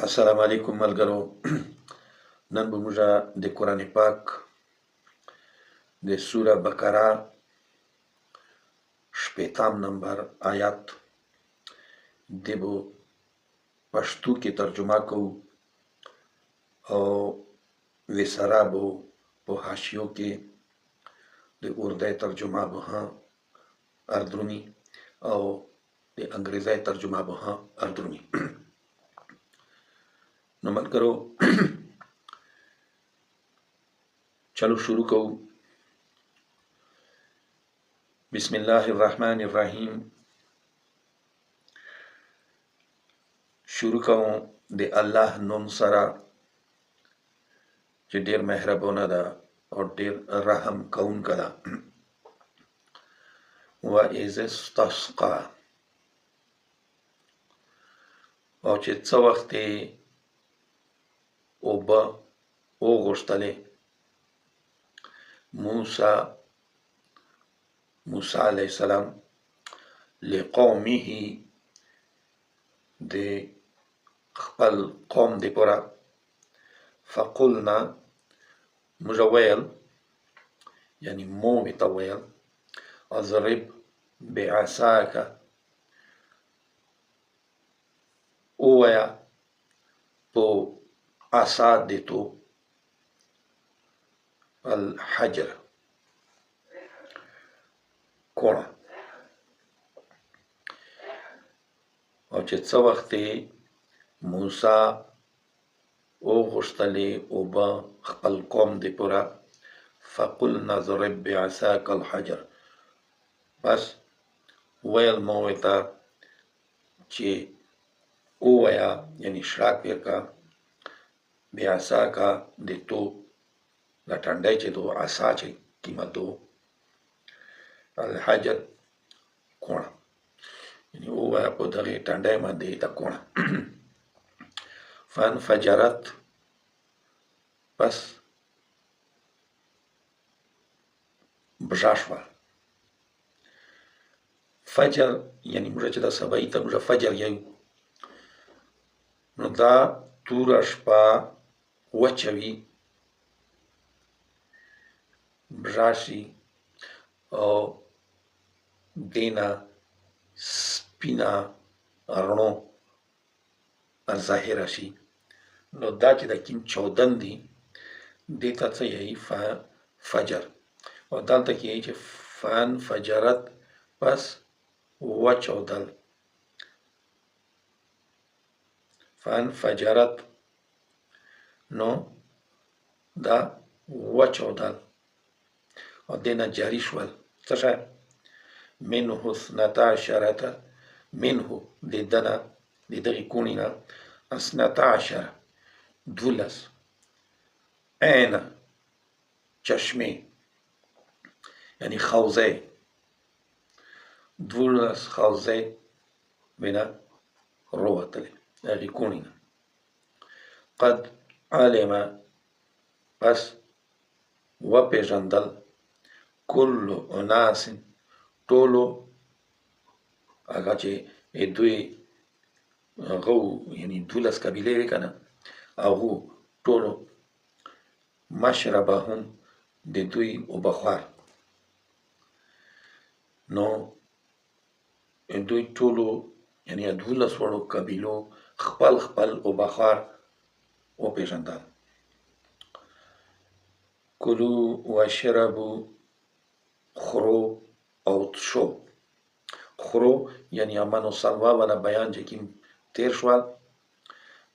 السلام علیکم ملګرو. نن به موږ د قرآن پاک د سوره بقره شپږم نمبر آیات د به پښتو کې ترجمه کوو او وسره به په حاشیو کې د اردو ترجمه به هم اردرونی او د انګریزي ترجمه به هم اردرونی. نو ملګرو چلو شروع کوو. بسم الله الرحمن الرحیم. شروع کوم د الله نوم سره چې ډیر مهربانه ده او ډیر رحم کوونکې ده. وَإِذِ اسْتَسْقَى، او چې څه وخت یې اوبه وغوښتلې موسی علیه السلام لقومه د خپل قوم دپاره فقلنا موږ ویل یعنی مو ورته ویل اضرب بعصاک ووایه په عصا د تو الحجر کوڼه. او چې څه وخت یې موسی وغوښتلې اوبه خپل قوم دپاره فقلنا اضرب بعصاک الحجر، بس ویل مو ورته چې ووایه یعنی شراک پې کړه بعصاک د تو د ټنډۍ چې دو عصا چې کیمه دو الحجر کوڼه، یعنی ووایه په دغې ټنډۍ باندې د کوڼه. فانفجرت، بس بژا شوه. فجر یعنی موږ چې د سبایي ته موږ فجر یایو، نو دا توره شپه وچه وي، بژا شي او دینه سپینه رڼو ظاهره شي. نو دا چې د کوم چاودن دي دې ته څه یایي فجر، او دلته کې یایي چې فانفجرت، بس وچاودل. فانفجرت نو دا وچاودل او دینه جاری شول. څه شی؟ منه اثنتا عشرة، منه د دنه د دغې کوڼې نه اثنتا عشره 12 عینه چشمې یعنی خوزې 12 خوزې وینه راوتلې هغې کوڼې نه. قد علم، پس وپېژندل کل اناس ټولو هغه چې دوی هغه یعنی 12 قبیلې وې که نه، هغو ټولو مشربهم د دوی اوبهخوار. نو دوی ټولو یعنی 12 وړو قبیلو خپل خپل اوبهخوار وپېژندل. کلو واشربو، خورو او څښو. خورو یعنی امن و سلوا والا بیان چې کوم تیر شول،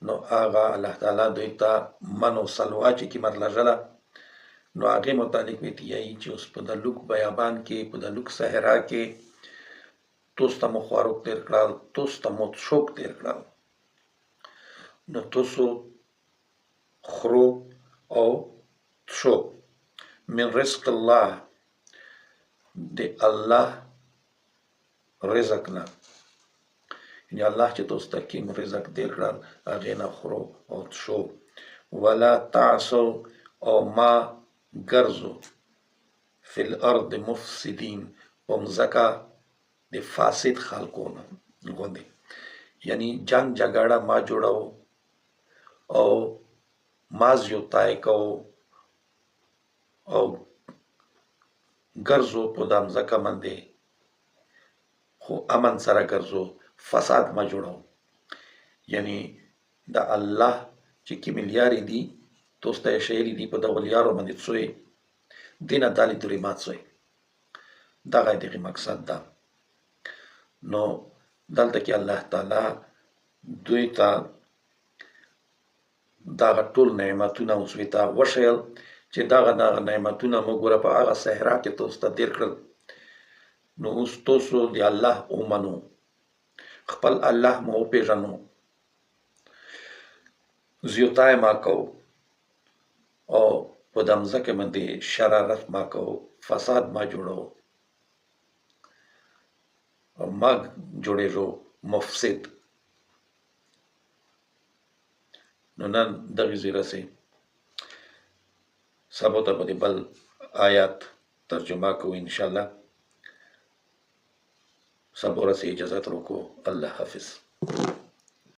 نو هغه الله تعالی دوی ته من و سلوا چې کومه لږله، نو هغې متعلق ورته یایي چې اوس په د لوک بیابان کې په د لوک صحرا کې تاسو ته مو خواروک تیر کړل، تاسو ته مو څښوک تیر کړل. نو تاسو خورو او څښو من رزق الله، د الله رزق نه، یعنی الله چې تاسو ته کوم رزق تیر کړل هغې نه خورو او څښو. ولا تعصوا، او ما ګرځو فی الارض مفسدین، په مځکه د فاسد خلکو نه غوندې، یعنی جنگ جګړه ما جوړو او ماز یو تای کو او ګرځو په دا مځکه باندې خو امن سره ګرځو فساد ما جوړو یعنی د الله چې کومې لارې دي تاسو ته یې ښیلي دي په دغو لارو باندې څوی دینه دالې دورې مات څوی دغه دغه مقصد ده نو دلته کې الله تعالی دوی ته دغه ټول نعمتونه اوسوي ته وښیل چې دغه نعمتونه موږ ګوره په هغه صحرا کې تاسو ته تېر کړل نو اوس تاسو د الله ومنو خپل الله مو وپېژنو زیوتای ما کو او په د مځکه باندې شرارت ما کو فساد ما جوړو او ما جوړېږو مفسد نو نن دغه ځای رسې سبا ته به د بل آیات ترجمه کوو انشاءالله سبا رسې اجازت وکړو الله حافظ